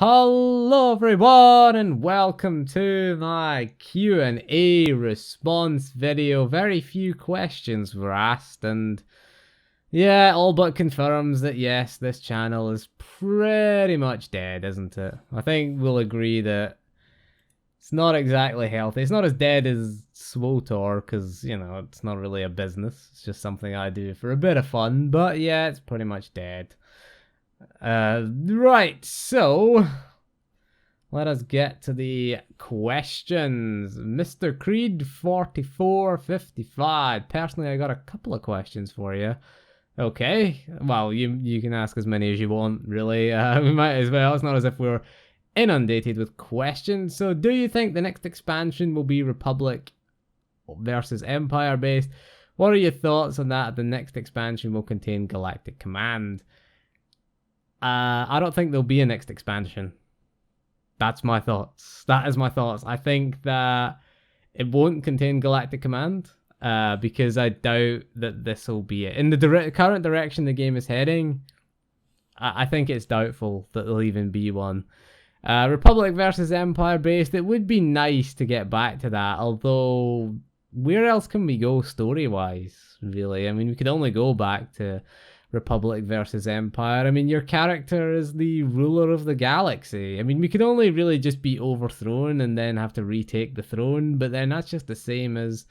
Hello everyone and welcome to my Q&A response video. Very few questions were asked and yeah, all but confirms that yes, this channel is pretty much dead, isn't it? I think we'll agree that it's not exactly healthy. It's not as dead as SWTOR because, you know, it's not really a business. It's just something I do for a bit of fun, but yeah, it's pretty much dead. Right, so let us get to the questions. Mr. Creed 4455. Personally, I got a couple of questions for you. Okay, well, you can ask as many as you want, really. We might as well. It's not as if we're inundated with questions. So, do you think the next expansion will be Republic versus Empire based? What are your thoughts on that? The next expansion will contain Galactic Command. I don't think there'll be a next expansion. That's my thoughts. That is my thoughts. I think that it won't contain Galactic Command because I doubt that this will be it. In the current direction the game is heading, I think it's doubtful that there'll even be one. Republic versus Empire based, it would be nice to get back to that, although where else can we go story-wise, really? I mean, we could only go back to Republic versus Empire. I mean, your character is the ruler of the galaxy. I mean, we could only really just be overthrown and then have to retake the throne, but then that's just the same as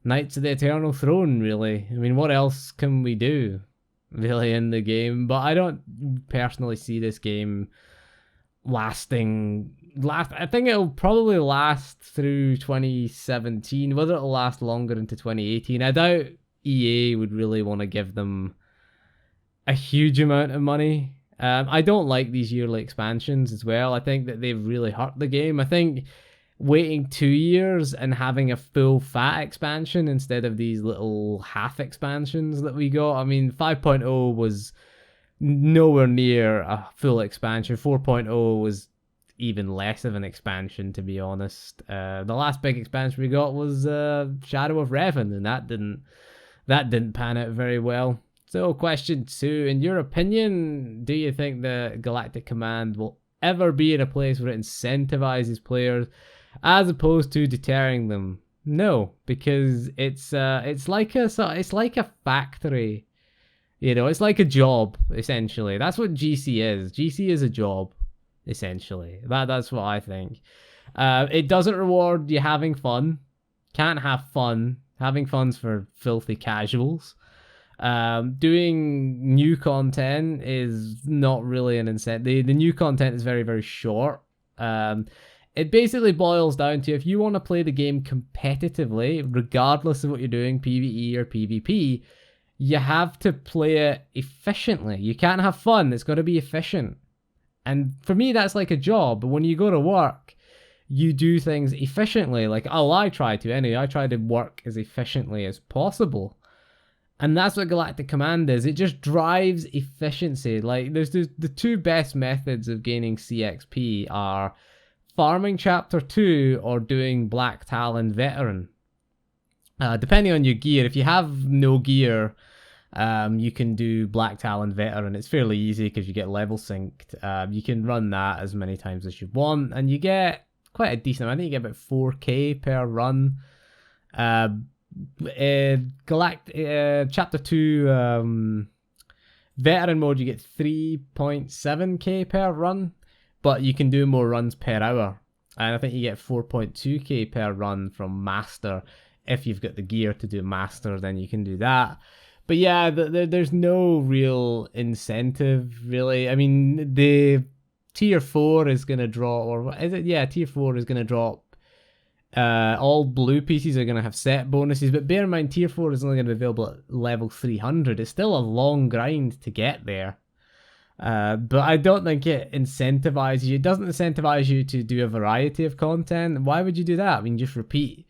Knights of the Eternal Throne, really. I mean, what else can we do, really, in the game? But I don't personally see this game lasting. I think it'll probably last through 2017. Whether it'll last longer into 2018, I doubt EA would really want to give them a huge amount of money. I don't like these yearly expansions as well. I think that they've really hurt the game. I think waiting 2 years and having a full fat expansion instead of these little half expansions that we got. I mean, 5.0 was nowhere near a full expansion. 4.0 was even less of an expansion, to be honest. The last big expansion we got was Shadow of Revan, and that didn't pan out very well. So, question 2. In your opinion, do you think the Galactic Command will ever be in a place where it incentivizes players as opposed to deterring them? No, because it's like a factory. You know, it's like a job, essentially. That's what GC is. GC is a job, essentially. That's what I think. It doesn't reward you having fun. Can't have fun. Having fun's for filthy casuals. Doing new content is not really an incentive. The new content is very, very short. It basically boils down to if you want to play the game competitively, regardless of what you're doing, PvE or PvP, you have to play it efficiently. You can't have fun. It's got to be efficient. And for me, that's like a job. When you go to work, you do things efficiently. Like, oh, I try to anyway. I try to work as efficiently as possible. And that's what Galactic Command is. It just drives efficiency. Like, there's the two best methods of gaining CXP are farming Chapter 2 or doing Black Talon Veteran. Depending on your gear. If you have no gear, you can do Black Talon Veteran. It's fairly easy because you get level synced. You can run that as many times as you want, and you get quite a decent amount. I think you get about 4k per run. Chapter 2 Veteran mode, you get 3.7k per run, but you can do more runs per hour, and I think you get 4.2k per run from Master. If you've got the gear to do Master, then you can do that. But yeah, there's no real incentive, really. I mean, the Tier 4 is going to drop, or is it? Yeah, Tier 4 is going to drop. All blue pieces are going to have set bonuses, but bear in mind, Tier 4 is only going to be available at level 300. It's still a long grind to get there. But I don't think it incentivizes you. It doesn't incentivize you to do a variety of content. Why would you do that? I mean, just repeat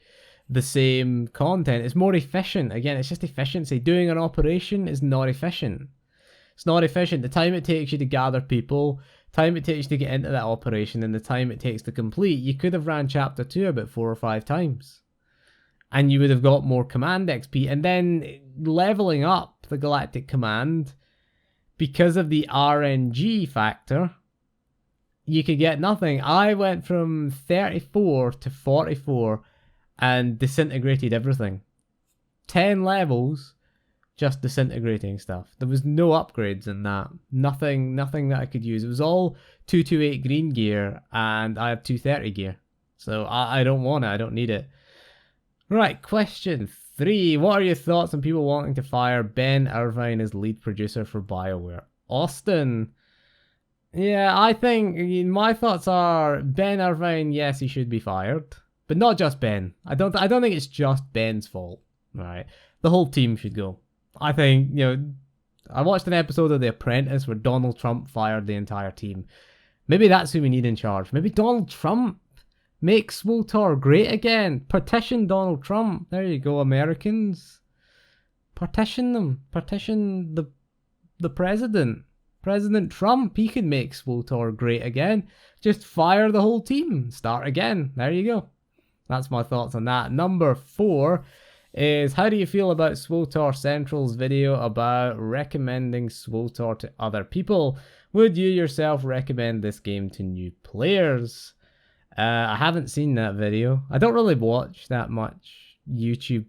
the same content. It's more efficient. Again, it's just efficiency. Doing an operation is not efficient. It's not efficient. The time it takes you to gather people, time it takes to get into that operation, and the time it takes to complete, you could have ran Chapter 2 about 4 or 5 times. And you would have got more command XP. And then leveling up the Galactic Command, because of the RNG factor, you could get nothing. I went from 34 to 44 and disintegrated everything. 10 levels, just disintegrating stuff. There was no upgrades in that. Nothing that I could use. It was all 228 green gear, and I have 230 gear. So I don't want it. I don't need it. Right, question 3. What are your thoughts on people wanting to fire Ben Irvine as lead producer for Bioware? Austin. Yeah, I think my thoughts are Ben Irvine, yes, he should be fired. But not just Ben. I don't think it's just Ben's fault. Right. The whole team should go. I think, I watched an episode of The Apprentice where Donald Trump fired the entire team. Maybe that's who we need in charge. Maybe Donald Trump makes SWTOR great again. Partition Donald Trump. There you go, Americans. Partition them. Partition the president. President Trump, he can make SWTOR great again. Just fire the whole team. Start again. There you go. That's my thoughts on that. Number 4 is, how do you feel about SWTOR Central's video about recommending SWTOR to other people? Would you yourself recommend this game to new players? I haven't seen that video. I don't really watch that much YouTubers,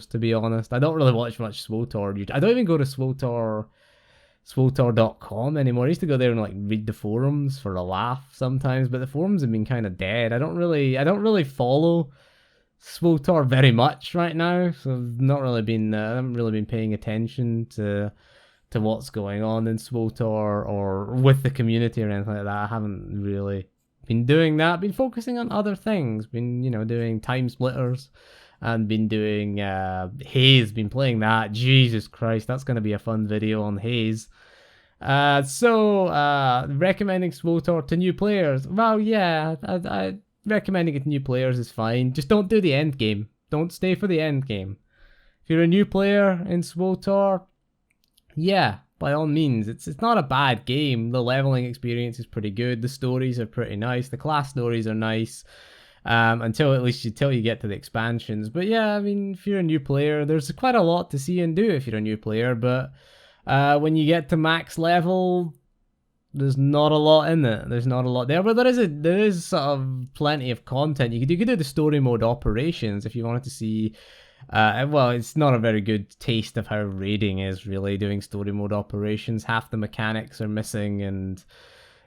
to be honest. I don't really watch much SWTOR. I don't even go to SWTOR.com anymore. I used to go there and like read the forums for a laugh sometimes, but the forums have been kind of dead. I don't really follow SWTOR very much right now, so I've not really been I haven't really been paying attention to what's going on in SWTOR or with the community or anything like that. I haven't really been doing that. Been focusing on other things. Been doing time splitters and been doing Haze. Been playing that. Jesus Christ, that's gonna be a fun video on Haze. So recommending SWTOR to new players. Well, yeah, I recommending it to new players is fine. Just don't do the end game. Don't stay for the end game. If you're a new player in SWTOR, yeah, by all means. It's not a bad game. The leveling experience is pretty good. The stories are pretty nice. The class stories are nice. Until you get to the expansions. But yeah, I mean, if you're a new player, there's quite a lot to see and do if you're a new player. But when you get to max level, there's not a lot in it. There's not a lot there, but there is sort of plenty of content. You could do the story mode operations if you wanted to see. Well, it's not a very good taste of how raiding is, really, doing story mode operations. Half the mechanics are missing, and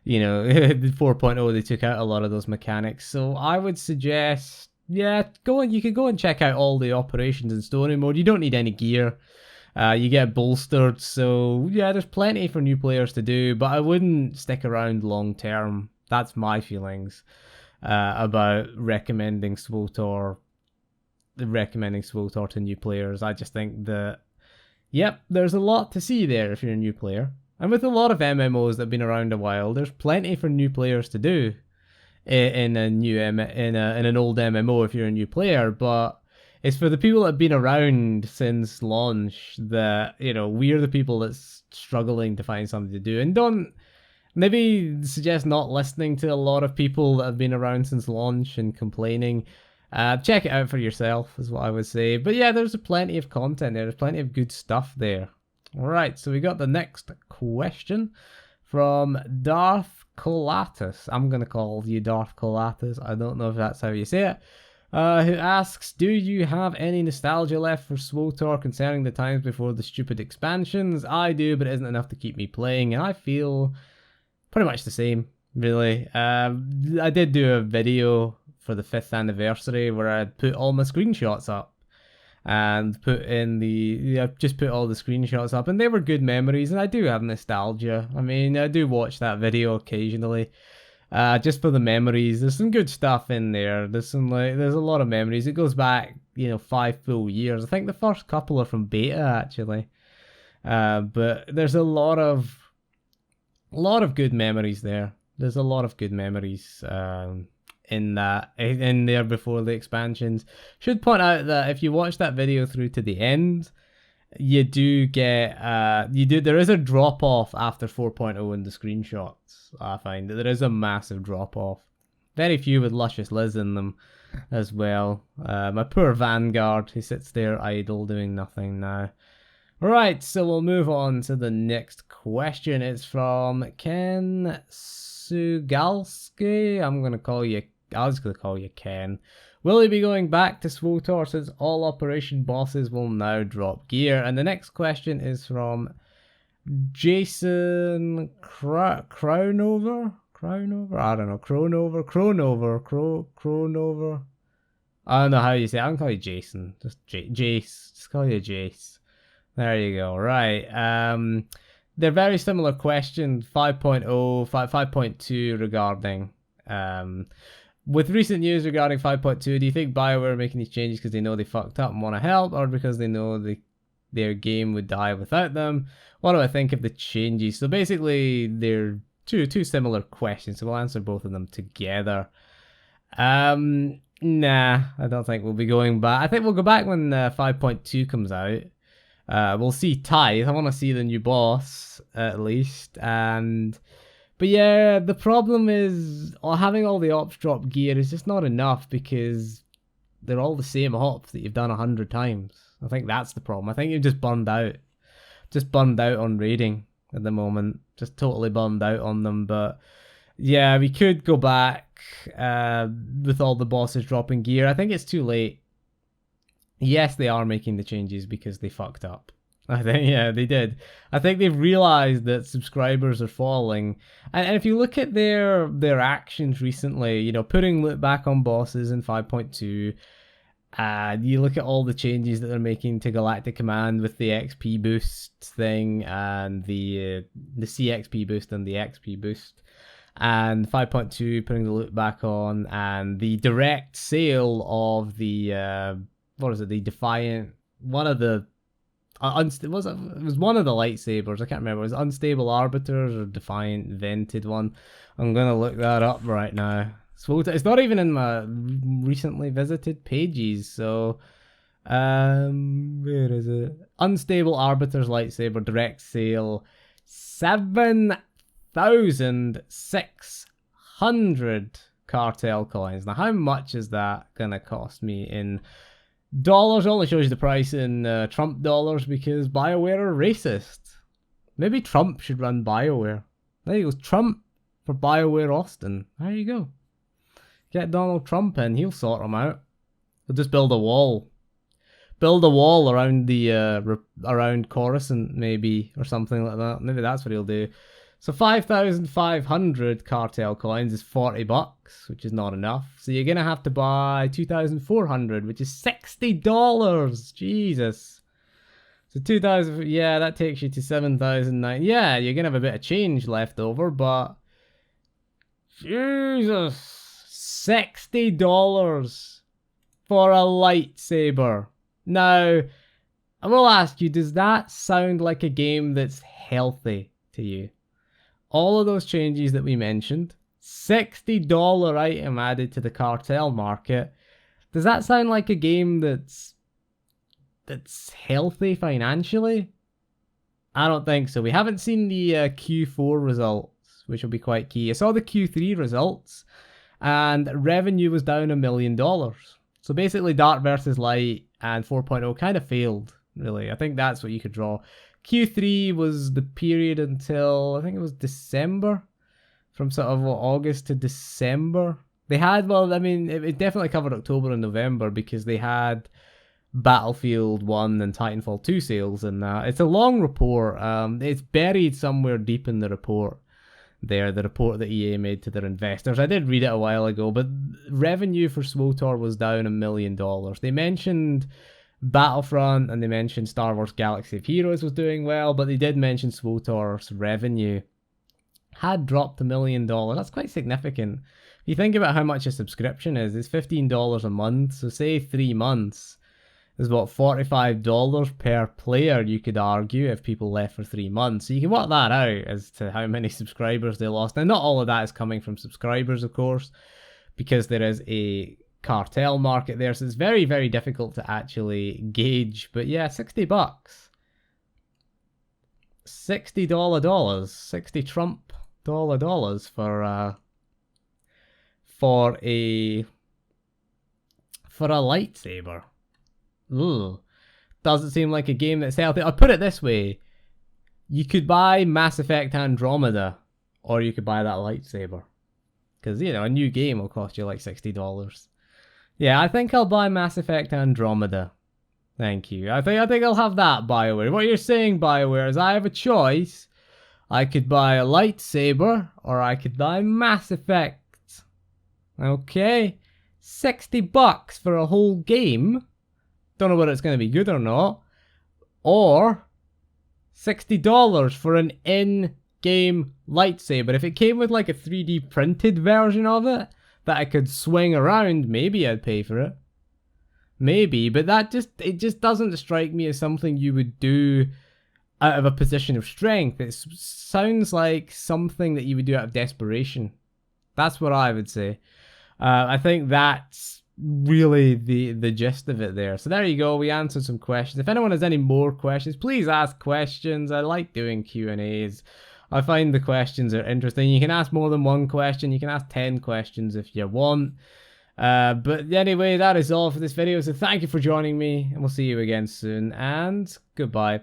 the 4.0 they took out a lot of those mechanics. So I would suggest, yeah, you could go and check out all the operations in story mode. You don't need any gear. You get bolstered, so yeah, there's plenty for new players to do, but I wouldn't stick around long term. That's my feelings about recommending SWTOR to new players. I just think that, yep, there's a lot to see there if you're a new player. And with a lot of MMOs that have been around a while, there's plenty for new players to do in an old MMO if you're a new player, but it's for the people that have been around since launch that, we're the people that's struggling to find something to do. And don't maybe suggest not listening to a lot of people that have been around since launch and complaining. Check it out for yourself is what I would say. But yeah, there's plenty of content there. There's plenty of good stuff there. All right, so we got the next question from Darth Colatus. I'm going to call you Darth Colatus. I don't know if that's how you say it. Who asks, do you have any nostalgia left for SWTOR concerning the times before the stupid expansions? I do, but it isn't enough to keep me playing, and I feel pretty much the same, really. I did do a video for the 5th anniversary where I put all my screenshots up and just put all the screenshots up, and they were good memories, and I do have nostalgia. I mean, I do watch that video occasionally. Just for the memories. There's some good stuff in there. There's a lot of memories. It goes back, 5 full years. I think the first couple are from beta, actually. But there's a lot of good memories there. There's a lot of good memories in there before the expansions. Should point out that if you watch that video through to the end, you do get there is a drop off after 4.0 in the screenshots. I find that there is a massive drop off. Very few with Luscious Liz in them as well. My poor Vanguard, who sits there idle doing nothing now. Right, so we'll move on to the next question. It's from Ken Sugalski. I was gonna call you Ken. Will he be going back to SWTOR since all operation bosses will now drop gear? And the next question is from Jason Crownover? I don't know. Cronover. I don't know how you say it. I can call you Jason. Just Jace. Just call you Jace. There you go. Right. They're very similar questions. 5.0, 5.2 regarding. With recent news regarding 5.2, do you think Bioware are making these changes because they know they fucked up and want to help, or because they know their game would die without them? What do I think of the changes? So basically, they're two similar questions. So we'll answer both of them together. Nah, I don't think we'll be going back. I think we'll go back when 5.2 comes out. We'll see Tithe. I want to see the new boss at least. But yeah, the problem is having all the ops drop gear is just not enough because they're all the same ops that you've done 100 times. I think that's the problem. I think you're just bummed out. Just bummed out on raiding at the moment. Just totally bummed out on them. But yeah, we could go back with all the bosses dropping gear. I think it's too late. Yes, they are making the changes because they fucked up. I think, yeah, they did. I think they've realized that subscribers are falling. And if you look at their actions recently, you know, putting loot back on bosses in 5.2, you look at all the changes that they're making to Galactic Command with the XP boost thing and the CXP boost and the XP boost. And 5.2 putting the loot back on, and the direct sale of the the Defiant, one of the it was one of the lightsabers. I can't remember. It was Unstable Arbiters or Defiant Vented one. I'm gonna look that up right now. So it's not even in my recently visited pages. So where is it? Unstable Arbiters lightsaber direct sale, 7,600 cartel coins. Now, how much is that gonna cost me in dollars? Only shows you the price in Trump dollars because Bioware are racist. Maybe Trump should run Bioware. There you go, Trump for Bioware Austin. There you go. Get Donald Trump in, he'll sort them out. He'll just build a wall. Build a wall around the around Coruscant maybe, or something like that. Maybe that's what he'll do. So 5,500 cartel coins is $40, which is not enough. So you're gonna have to buy 2,400, which is $60. Jesus. So 2,000, yeah, that takes you to 7,009. Yeah, you're gonna have a bit of change left over, but Jesus, $60 for a lightsaber. Now, I will ask you, does that sound like a game that's healthy to you? All of those changes that we mentioned, $60 item added to the cartel market. Does that sound like a game that's healthy financially? I don't think so. We haven't seen the Q4 results, which will be quite key. I saw the Q3 results, and revenue was down $1 million. So basically, Dark versus Light and 4.0 kind of failed, really. I think that's what you could draw. Q3 was the period until, I think it was December, from sort of August to December. They had, well, I mean, it definitely covered October and November because they had Battlefield 1 and Titanfall 2 sales in that. It's a long report. It's buried somewhere deep in the report there, the report that EA made to their investors. I did read it a while ago, but revenue for SWTOR was down $1 million. They mentioned Battlefront and they mentioned Star Wars Galaxy of Heroes was doing well, but they did mention SWTOR's revenue had dropped $1 million. That's quite significant. If you think about how much a subscription is, it's $15 a month. So say 3 months is what, $45 per player, you could argue, if people left for 3 months. So you can work that out as to how many subscribers they lost. Now, not all of that is coming from subscribers, of course, because there is a cartel market there, so it's very, very difficult to actually gauge. But yeah, $60. $60 60 Trump dollars for a lightsaber. Ooh, doesn't seem like a game that's healthy. I'll put it this way. You could buy Mass Effect Andromeda, or you could buy that lightsaber. Because, you know, a new game will cost you like $60. Yeah, I think I'll buy Mass Effect Andromeda. Thank you. I think I'll have that, Bioware. What you're saying, Bioware, is I have a choice. I could buy a lightsaber, or I could buy Mass Effect. Okay. $60 for a whole game. Don't know whether it's going to be good or not. Or $60 for an in-game lightsaber. If it came with like a 3D printed version of it that I could swing around, maybe I'd pay for it. Maybe, but it just doesn't strike me as something you would do out of a position of strength. It sounds like something that you would do out of desperation. That's what I would say. I think that's really the gist of it there. So there you go. We answered some questions. If anyone has any more questions, please ask questions. I like doing Q&As. I find the questions are interesting. You can ask more than one question. You can ask 10 questions if you want. But anyway, that is all for this video. So thank you for joining me, and we'll see you again soon. And goodbye.